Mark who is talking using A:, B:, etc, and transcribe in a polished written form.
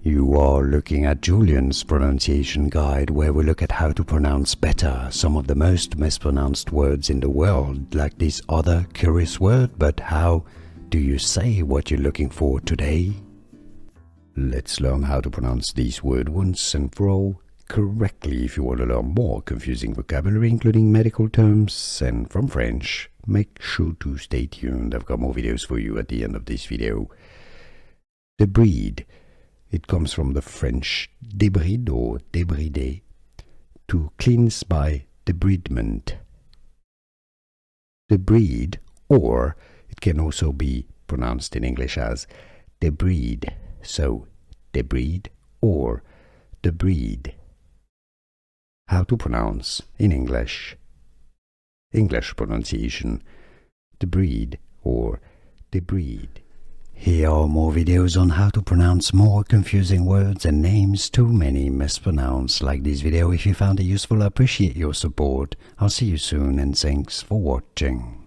A: You are looking at Julian's pronunciation guide, where we look at how to pronounce better some of the most mispronounced words in the world, like this other curious word. But how do you say what you're looking for today? Let's learn how to pronounce this word once and for all correctly. If you want to learn more confusing vocabulary, including medical terms and from French, make sure to stay tuned. I've got more videos for you at the end of this video. Debride. It comes from the French debride or débrider, to cleanse by debridement. Debride, or it can also be pronounced in English as debride. So, debride or debride. How to pronounce in English. English pronunciation, debride or debride. Here are more videos on how to pronounce more confusing words and names too many mispronounced. Like this video if you found it useful. I appreciate your support. I'll see you soon and thanks for watching.